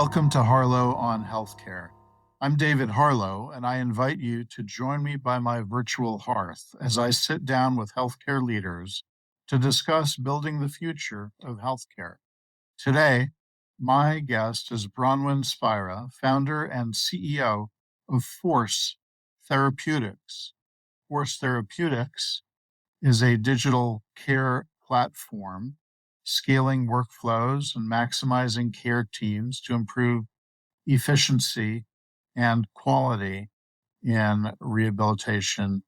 Welcome to Harlow on Healthcare. I'm David Harlow, and I invite you to join me by my virtual hearth as I sit down with healthcare leaders to discuss building the future of healthcare. Today, my guest is Bronwyn Spira, founder and CEO of Force Therapeutics. Force Therapeutics is a digital care platform scaling workflows and maximizing care teams to improve efficiency and quality in rehabilitation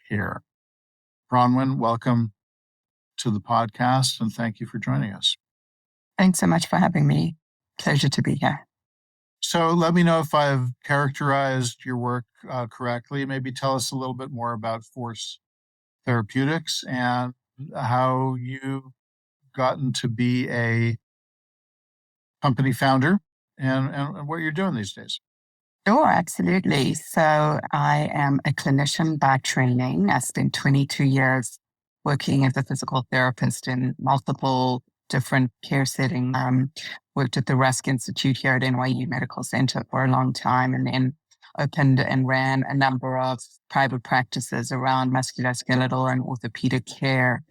care. Bronwyn, welcome to the podcast and thank you for joining us. Thanks so much for having me. Pleasure to be here. So let me know if I've characterized your work correctly. Maybe tell us a little bit more about Force Therapeutics and how you've gotten to be a company founder and what you're doing these days. Sure, absolutely. So I am a clinician by training. I spent 22 years working as a physical therapist in multiple different care settings. Worked at the Rusk Institute here at NYU Medical Center for a long time, and then opened and ran a number of private practices around musculoskeletal and orthopedic care.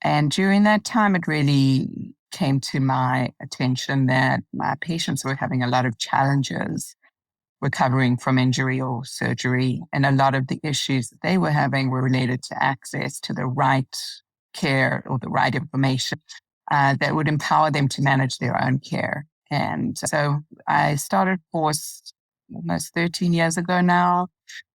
And during that time, it really came to my attention that my patients were having a lot of challenges recovering from injury or surgery. And a lot of the issues that they were having were related to access to the right care or the right information that would empower them to manage their own care. And so I started Force almost 13 years ago now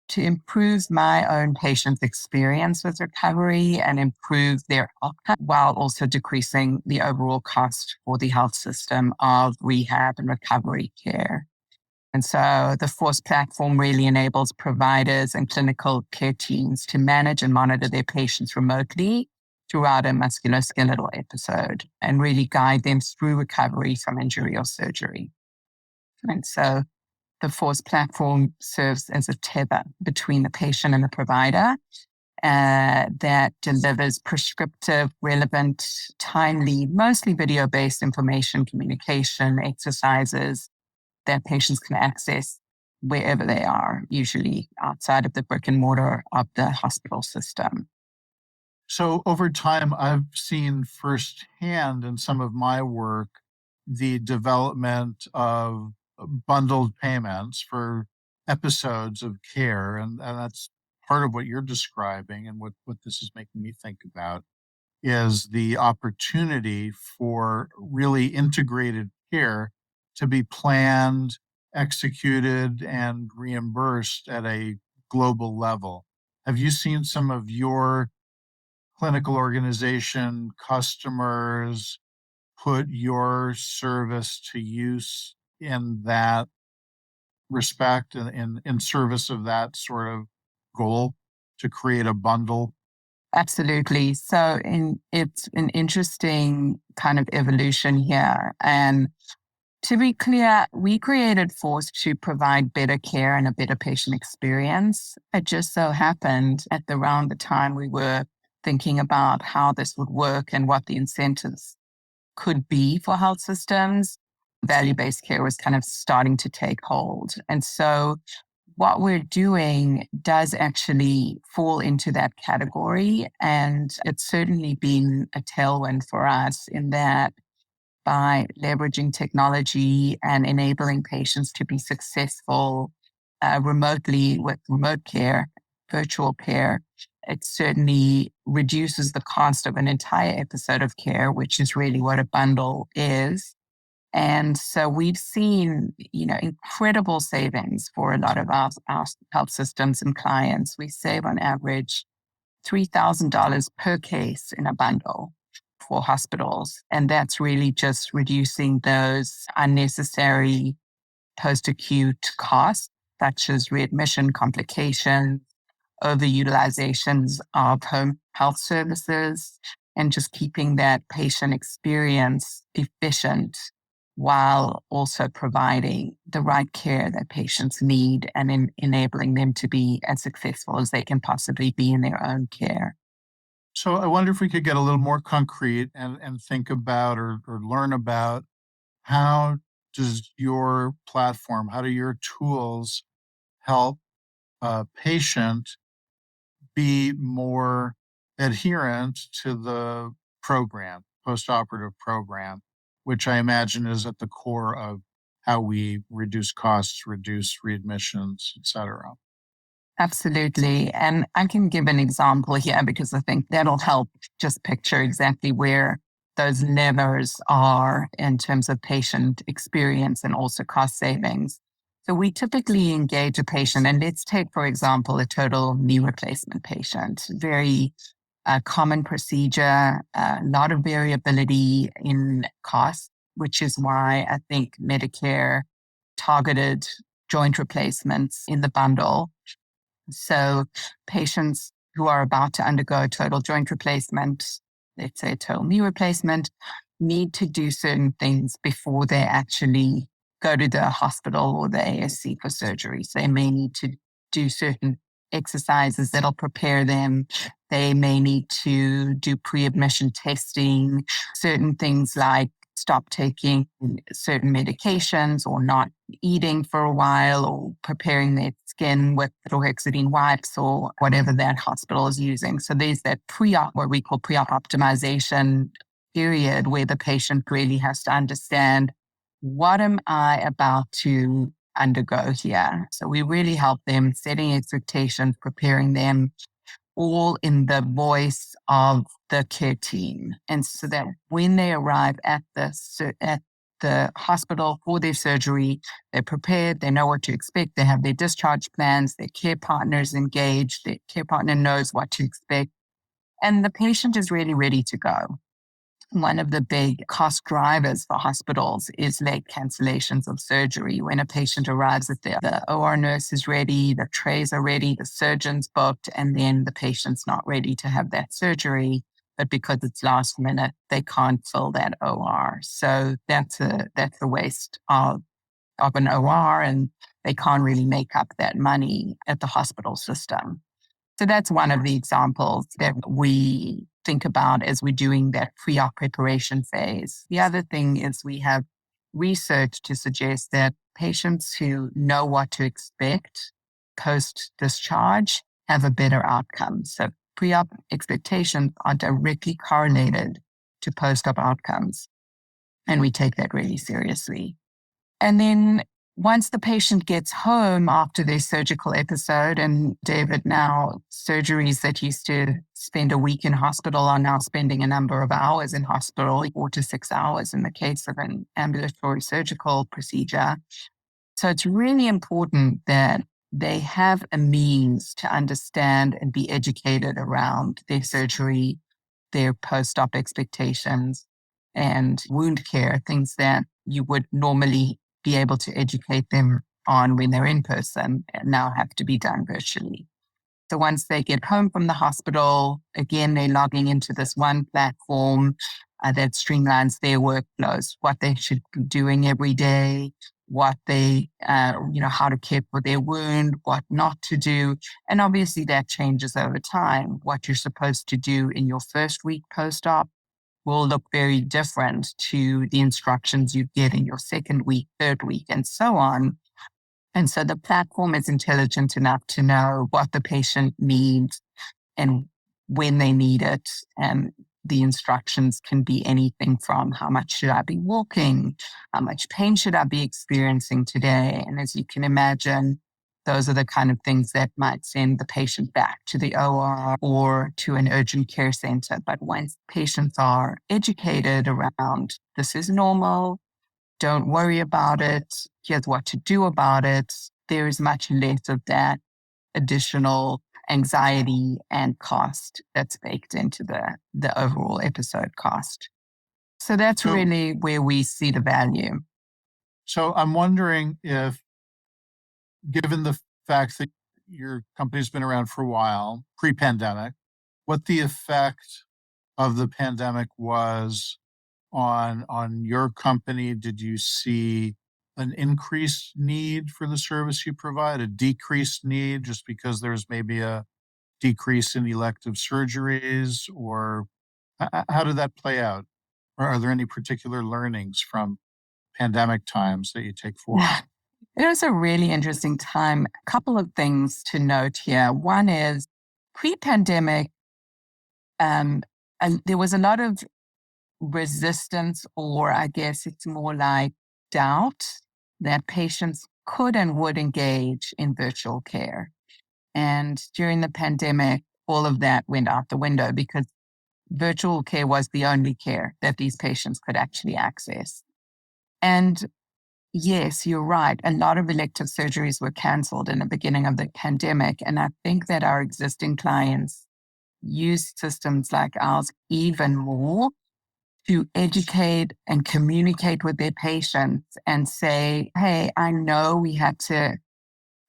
to improve my own patients' experience with recovery and improve their outcome while also decreasing the overall cost for the health system of rehab and recovery care. And so the Force platform really enables providers and clinical care teams to manage and monitor their patients remotely throughout a musculoskeletal episode and really guide them through recovery from injury or surgery. And so the Force platform serves as a tether between the patient and the provider that delivers prescriptive, relevant, timely, mostly video-based information, communication, exercises that patients can access wherever they are, usually outside of the brick and mortar of the hospital system. So over time, I've seen firsthand in some of my work the development of bundled payments for episodes of care. And that's part of what you're describing. And what this is making me think about is the opportunity for really integrated care to be planned, executed, and reimbursed at a global level. Have you seen some of your clinical organization customers put your service to use in that respect and in service of that sort of goal to create a bundle? Absolutely. So it's an interesting kind of evolution here. And to be clear, we created Force to provide better care and a better patient experience. It just so happened at around the time we were thinking about how this would work and what the incentives could be for health systems, value-based care was kind of starting to take hold. And so what we're doing does actually fall into that category. And it's certainly been a tailwind for us in that by leveraging technology and enabling patients to be successful remotely with remote care, virtual care, it certainly reduces the cost of an entire episode of care, which is really what a bundle is. And so we've seen, incredible savings for a lot of our health systems and clients. We save on average $3,000 per case in a bundle for hospitals. And that's really just reducing those unnecessary post-acute costs, such as readmission complications, overutilizations of home health services, and just keeping that patient experience efficient while also providing the right care that patients need and enabling them to be as successful as they can possibly be in their own care. So I wonder if we could get a little more concrete and think about or learn about how does your platform, how do your tools help a patient be more adherent to the program, post-operative program, which I imagine is at the core of how we reduce costs, reduce readmissions, et cetera? Absolutely. And I can give an example here because I think that'll help just picture exactly where those levers are in terms of patient experience and also cost savings. So we typically engage a patient, and let's take, for example, a total knee replacement patient. Very common procedure, a lot of variability in cost, which is why I think Medicare targeted joint replacements in the bundle. So patients who are about to undergo total joint replacement, let's say total knee replacement, need to do certain things before they actually go to the hospital or the ASC for surgery. So they may need to do certain exercises that'll prepare them. They may need to do pre-admission testing, certain things like stop taking certain medications or not eating for a while or preparing their skin with hexidine wipes or whatever that hospital is using. So there's that pre-op, what we call pre-op optimization period where the patient really has to understand, what am I about to undergo here? So we really help them setting expectations, preparing them all in the voice of the care team. And so that when they arrive at the hospital for their surgery, they're prepared, they know what to expect, they have their discharge plans, their care partners engaged, their care partner knows what to expect, and the patient is really ready to go. One of the big cost drivers for hospitals is late cancellations of surgery. When a patient arrives at the OR nurse is ready, the trays are ready, the surgeon's booked, and then the patient's not ready to have that surgery. But because it's last minute, they can't fill that OR. So that's a waste of an OR, and they can't really make up that money at the hospital system. So that's one of the examples that we think about as we're doing that pre-op preparation phase. The other thing is we have research to suggest that patients who know what to expect post-discharge have a better outcome. So pre-op expectations are directly correlated to post-op outcomes, and we take that really seriously. And then once the patient gets home after their surgical episode, and David, now surgeries that used to spend a week in hospital are now spending a number of hours in hospital, 4 to 6 hours in the case of an ambulatory surgical procedure. So it's really important that they have a means to understand and be educated around their surgery, their post-op expectations, and wound care, things that you would normally be able to educate them on when they're in person and now have to be done virtually. So once they get home from the hospital, again, they're logging into this one platform that streamlines their workflows, what they should be doing every day, what they, how to care for their wound, what not to do. And obviously that changes over time. What you're supposed to do in your first week post-op will look very different to the instructions you get in your second week, third week, and so on. And so the platform is intelligent enough to know what the patient needs and when they need it. And the instructions can be anything from how much should I be walking? How much pain should I be experiencing today? And as you can imagine, those are the kind of things that might send the patient back to the OR or to an urgent care center. But once patients are educated around this is normal, don't worry about it, here's what to do about it, there is much less of that additional anxiety and cost that's baked into the overall episode cost. So that's So, really where we see the value. so I'm wondering if, given the fact that your company's been around for a while, pre-pandemic, what the effect of the pandemic was on your company. Did you see an increased need for the service you provide, a decreased need just because there's maybe a decrease in elective surgeries, or how did that play out? Or are there any particular learnings from pandemic times that you take forward? Yeah. It was a really interesting time. A couple of things to note here. One is pre-pandemic, and there was a lot of resistance, or I guess it's more like doubt that patients could and would engage in virtual care. And during the pandemic, all of that went out the window because virtual care was the only care that these patients could actually access. And yes, you're right. A lot of elective surgeries were canceled in the beginning of the pandemic. And I think that our existing clients use systems like ours even more to educate and communicate with their patients and say, hey, I know we had to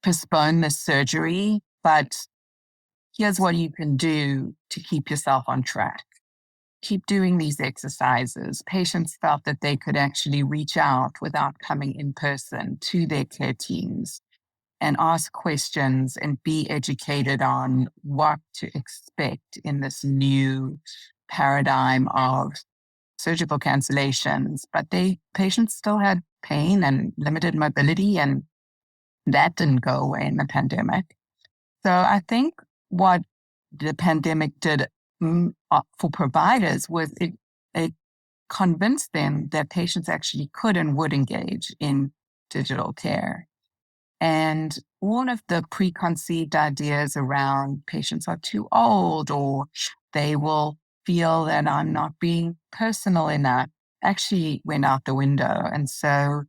postpone the surgery, but here's what you can do to keep yourself on track. Keep doing these exercises. Patients felt that they could actually reach out without coming in person to their care teams and ask questions and be educated on what to expect in this new paradigm of surgical cancellations. But patients still had pain and limited mobility, and that didn't go away in the pandemic. So I think what the pandemic did for providers was it convinced them that patients actually could and would engage in digital care. And all of the preconceived ideas around patients are too old or they will feel that I'm not being personal enough actually went out the window. And so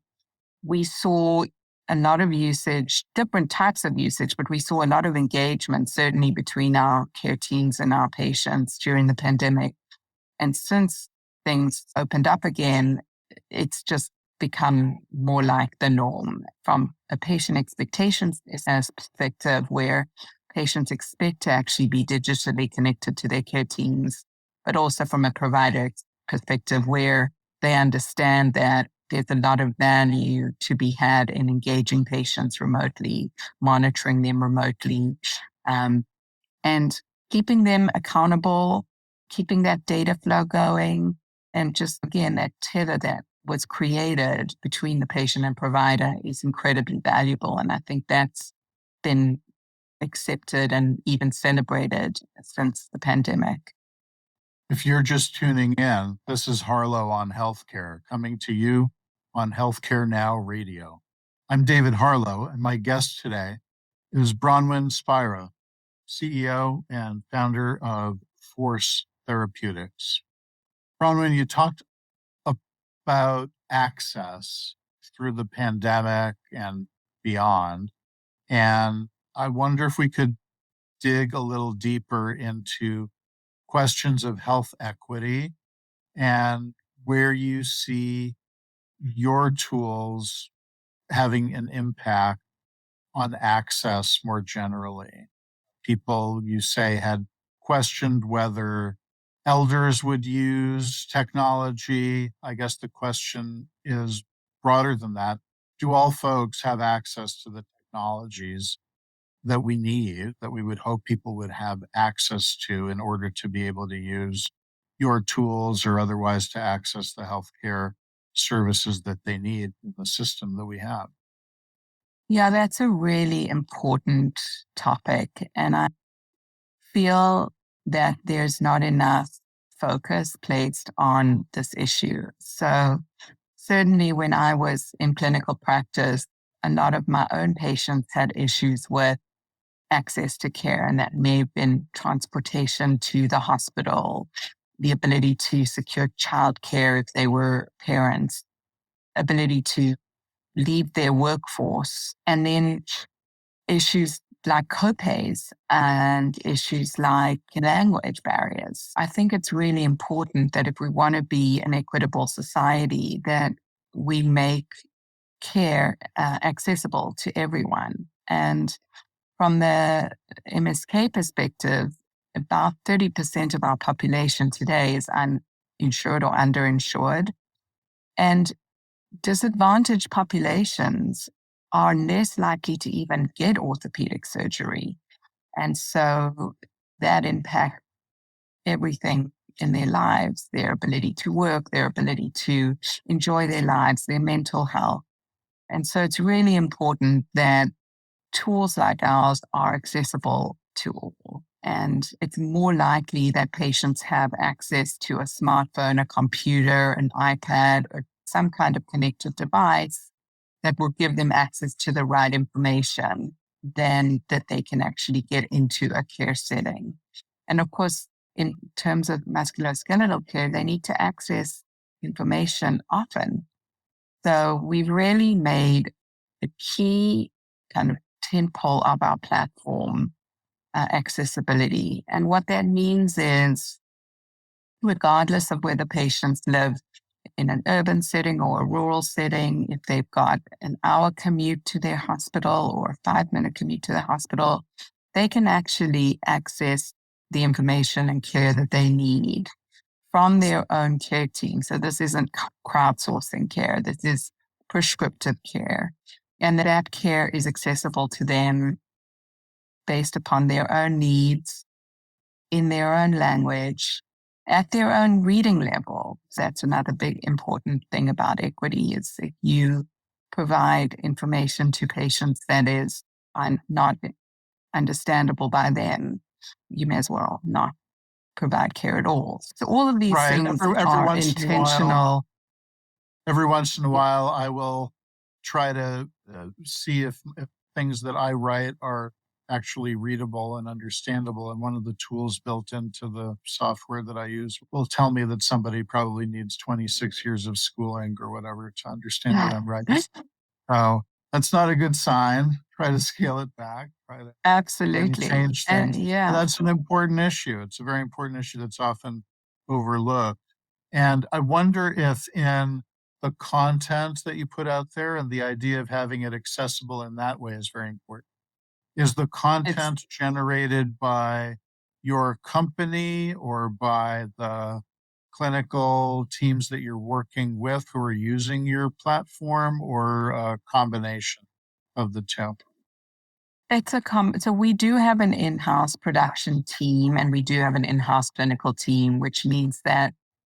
we saw a lot of usage, different types of usage, but we saw a lot of engagement, certainly between our care teams and our patients during the pandemic. And since things opened up again, it's just become more like the norm from a patient expectations perspective, where patients expect to actually be digitally connected to their care teams, but also from a provider perspective, where they understand that there's a lot of value to be had in engaging patients remotely, monitoring them remotely, and keeping them accountable, keeping that data flow going, and just, again, that tether that was created between the patient and provider is incredibly valuable. And I think that's been accepted and even celebrated since the pandemic. If you're just tuning in, this is Harlow on Healthcare, coming to you on Healthcare Now Radio. I'm David Harlow, and my guest today is Bronwyn Spira, CEO and founder of Force Therapeutics. Bronwyn, you talked about access through the pandemic and beyond, and I wonder if we could dig a little deeper into questions of health equity and where you see your tools having an impact on access more generally. People, you say, had questioned whether elders would use technology. I guess the question is broader than that. Do all folks have access to the technologies that we need, that we would hope people would have access to in order to be able to use your tools or otherwise to access the healthcare services that they need in the system that we have? Yeah, that's a really important topic. And I feel that there's not enough focus placed on this issue. So certainly when I was in clinical practice, a lot of my own patients had issues with access to care, and that may have been transportation to the hospital, the ability to secure childcare if they were parents, ability to leave their workforce, and then issues like copays and issues like language barriers. I think it's really important that if we want to be an equitable society, that we make care accessible to everyone. And from the MSK perspective, about 30% of our population today is uninsured or underinsured. And disadvantaged populations are less likely to even get orthopedic surgery. And so that impacts everything in their lives, their ability to work, their ability to enjoy their lives, their mental health. And so it's really important that tools like ours are accessible to all. And it's more likely that patients have access to a smartphone, a computer, an iPad, or some kind of connected device that will give them access to the right information than that they can actually get into a care setting. And of course, in terms of musculoskeletal care, they need to access information often. So we've really made the key kind of tentpole of our platform accessibility. And what that means is, regardless of where the patients live, in an urban setting or a rural setting, if they've got an hour commute to their hospital or a 5-minute commute to the hospital, they can actually access the information and care that they need from their own care team. So this isn't crowdsourcing care. This is prescriptive care. And that care is accessible to them based upon their own needs, in their own language, at their own reading level. That's another big important thing about equity, is that you provide information to patients that is not understandable by them. You may as well not provide care at all. So all of these Right. things Every are once in a while, intentional. I will try to see if things that I write are actually readable and understandable. And one of the tools built into the software that I use will tell me that somebody probably needs 26 years of schooling or whatever to understand what I'm writing. So that's not a good sign. Try to scale it back. Try to maybe Absolutely. change And things. But yeah, that's an important issue. It's a very important issue that's often overlooked. And I wonder if in the content that you put out there and the idea of having it accessible in that way is very important. Is the it's content generated by your company or by the clinical teams that you're working with who are using your platform, or a combination of the two? so we do have an in-house production team and we do have an in-house clinical team, which means that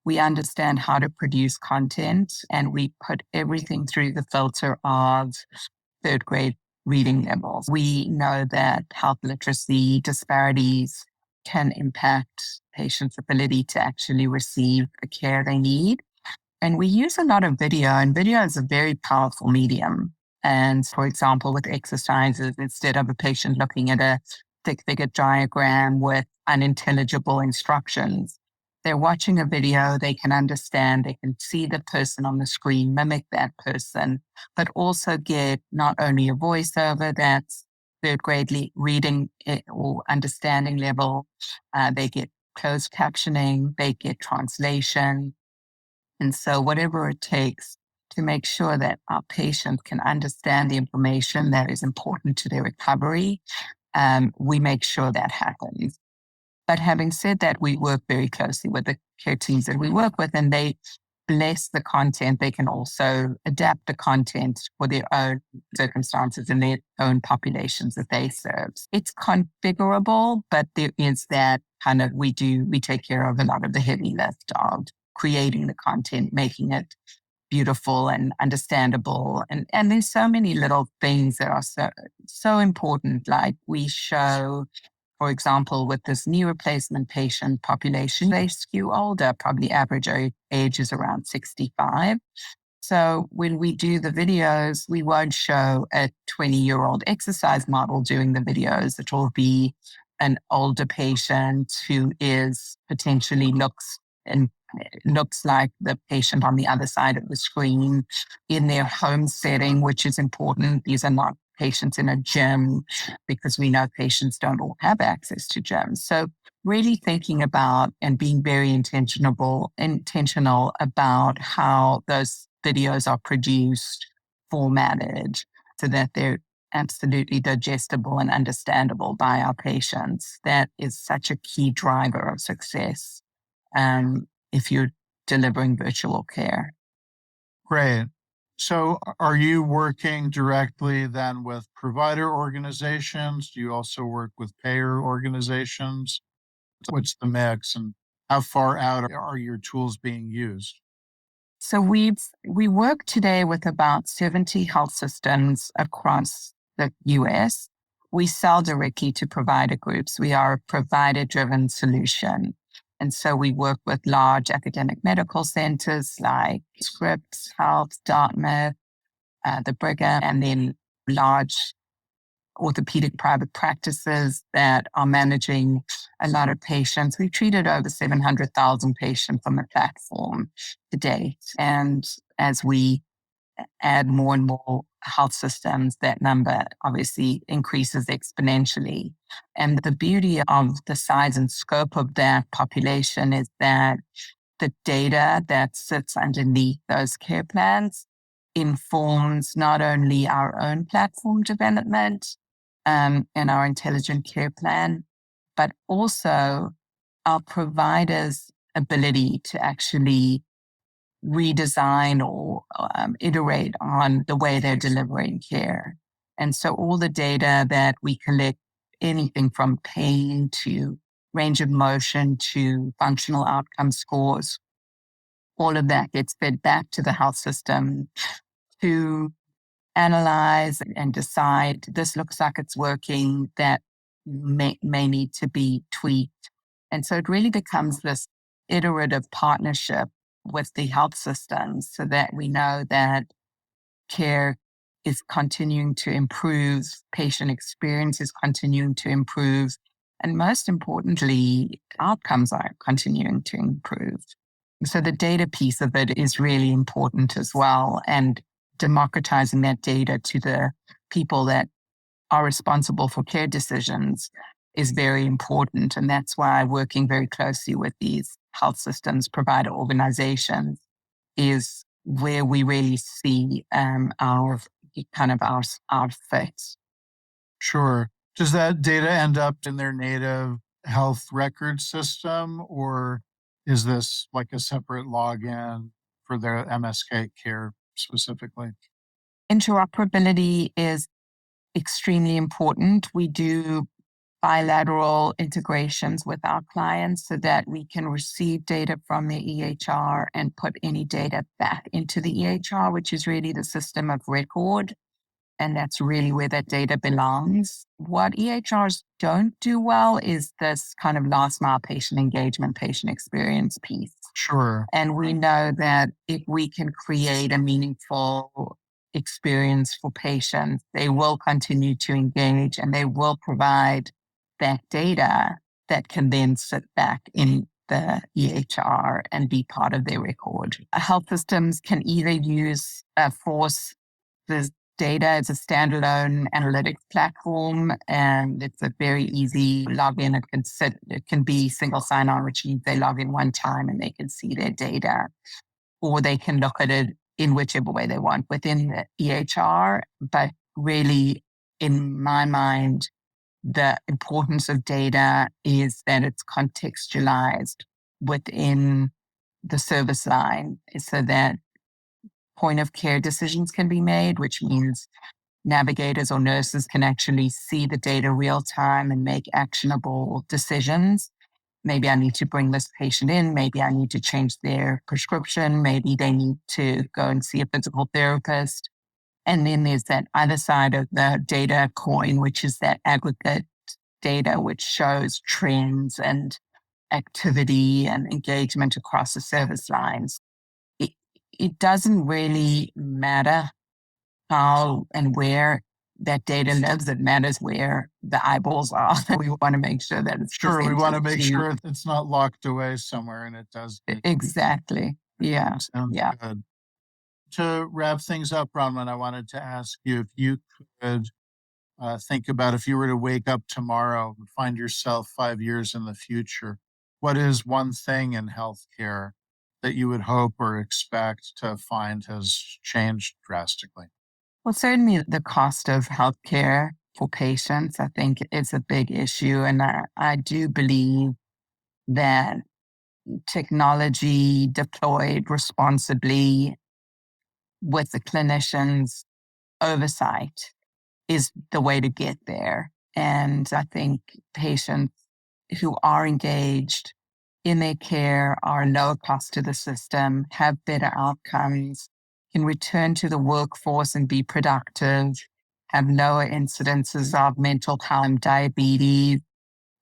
we understand how to produce content and we put everything through the filter of third grade reading levels. We know that health literacy disparities can impact patients' ability to actually receive the care they need. And we use a lot of video, and video is a very powerful medium. And for example, with exercises, instead of a patient looking at a stick-figure diagram with unintelligible instructions, they're watching a video, they can understand, they can see the person on the screen, mimic that person, but also get not only a voiceover that's third grade reading or understanding level, they get closed captioning, they get translation, and so, whatever it takes to make sure that our patient can understand the information that is important to their recovery, we make sure that happens. But having said that, we work very closely with the care teams that we work with, and they bless the content. They can also adapt the content for their own circumstances and their own populations that they serve. It's configurable, but there is that kind of, we take care of a lot of the heavy lift of creating the content, making it beautiful and understandable. And there's so many little things that are so important. Like we show, for example, with this knee replacement patient population, they skew older, probably average age is around 65. So when we do the videos, we won't show a 20-year-old exercise model doing the videos. It will be an older patient who is potentially looks like the patient on the other side of the screen in their home setting, which is important. These are not patients in a gym, because we know patients don't all have access to gyms. So really thinking about and being very intentional about how those videos are produced, formatted, so that they're absolutely digestible and understandable by our patients. That is such a key driver of success if you're delivering virtual care. Great. So are you working directly then with provider organizations? Do you also work with payer organizations? What's the mix? And how far out are your tools being used? So we work today with about 70 health systems across the US. We sell directly to provider groups. We are a provider-driven solution. And so we work with large academic medical centers like Scripps Health, Dartmouth, the Brigham, and then large orthopedic private practices that are managing a lot of patients. We've treated over 700,000 patients on the platform to date. And as we add more and more health systems, that number obviously increases exponentially. And the beauty of the size and scope of that population is that the data that sits underneath those care plans informs not only our own platform development and our intelligent care plan, but also our providers' ability to actually redesign or iterate on the way they're delivering care. And so all the data that we collect, anything from pain to range of motion to functional outcome scores, all of that gets fed back to the health system to analyze and decide this looks like it's working, that may need to be tweaked. And so it really becomes this iterative partnership with the health systems so that we know that care is continuing to improve, patient experience is continuing to improve, and most importantly, outcomes are continuing to improve. So the data piece of it is really important as well. And democratizing that data to the people that are responsible for care decisions is very important. And that's why working very closely with these health systems, provider organizations, is where we really see our fit. Sure. Does that data end up in their native health record system, or is this like a separate login for their MSK care specifically? Interoperability is extremely important. We do bilateral integrations with our clients so that we can receive data from the EHR and put any data back into the EHR, which is really the system of record. And that's really where that data belongs. What EHRs don't do well is this kind of last mile patient engagement, patient experience piece. Sure. And we know that if we can create a meaningful experience for patients, they will continue to engage and they will provide that data that can then sit back in the EHR and be part of their record. Health systems can either use Force the data as a standalone analytics platform, and it's a very easy login. It can be single sign-on, which means they log in one time and they can see their data, or they can look at it in whichever way they want within the EHR. But really, in my mind, the importance of data is that it's contextualized within the service line so that point of care decisions can be made, which means navigators or nurses can actually see the data real time and make actionable decisions. Maybe I need to bring this patient in. Maybe I need to change their prescription. Maybe they need to go and see a physical therapist. And then there's that other side of the data coin, which is that aggregate data, which shows trends and activity and engagement across the service lines. It doesn't really matter how and where that data lives. It matters where the eyeballs are. We want to make sure that it's Sure. We want to make to, sure it's not locked away somewhere and it does. Exactly. Yeah. Sounds Yeah. good. To wrap things up, Bronwyn, I wanted to ask you if you could think about if you were to wake up tomorrow and find yourself 5 years in the future, what is one thing in healthcare that you would hope or expect to find has changed drastically? Well, certainly the cost of healthcare for patients, I think, is a big issue. And I do believe that technology deployed responsibly with the clinicians' oversight is the way to get there. And I think patients who are engaged in their care are lower cost to the system, have better outcomes, can return to the workforce and be productive, have lower incidences of mental health, diabetes,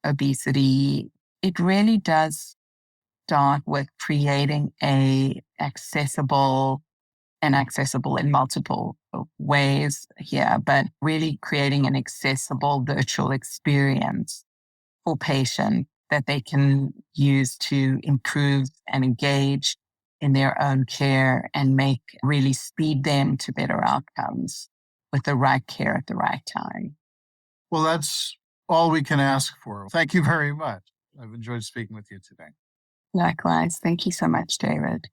obesity. It really does start with creating accessible in multiple ways here, but really creating an accessible virtual experience for patients that they can use to improve and engage in their own care and really speed them to better outcomes with the right care at the right time. Well, that's all we can ask for. Thank you very much. I've enjoyed speaking with you today. Likewise. Thank you so much, David.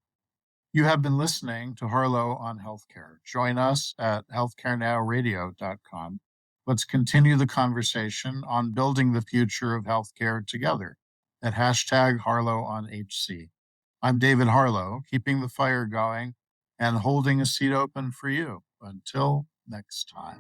You have been listening to Harlow on Healthcare. Join us at healthcarenowradio.com. Let's continue the conversation on building the future of healthcare together at #HarlowOnHC. I'm David Harlow, keeping the fire going and holding a seat open for you. Until next time.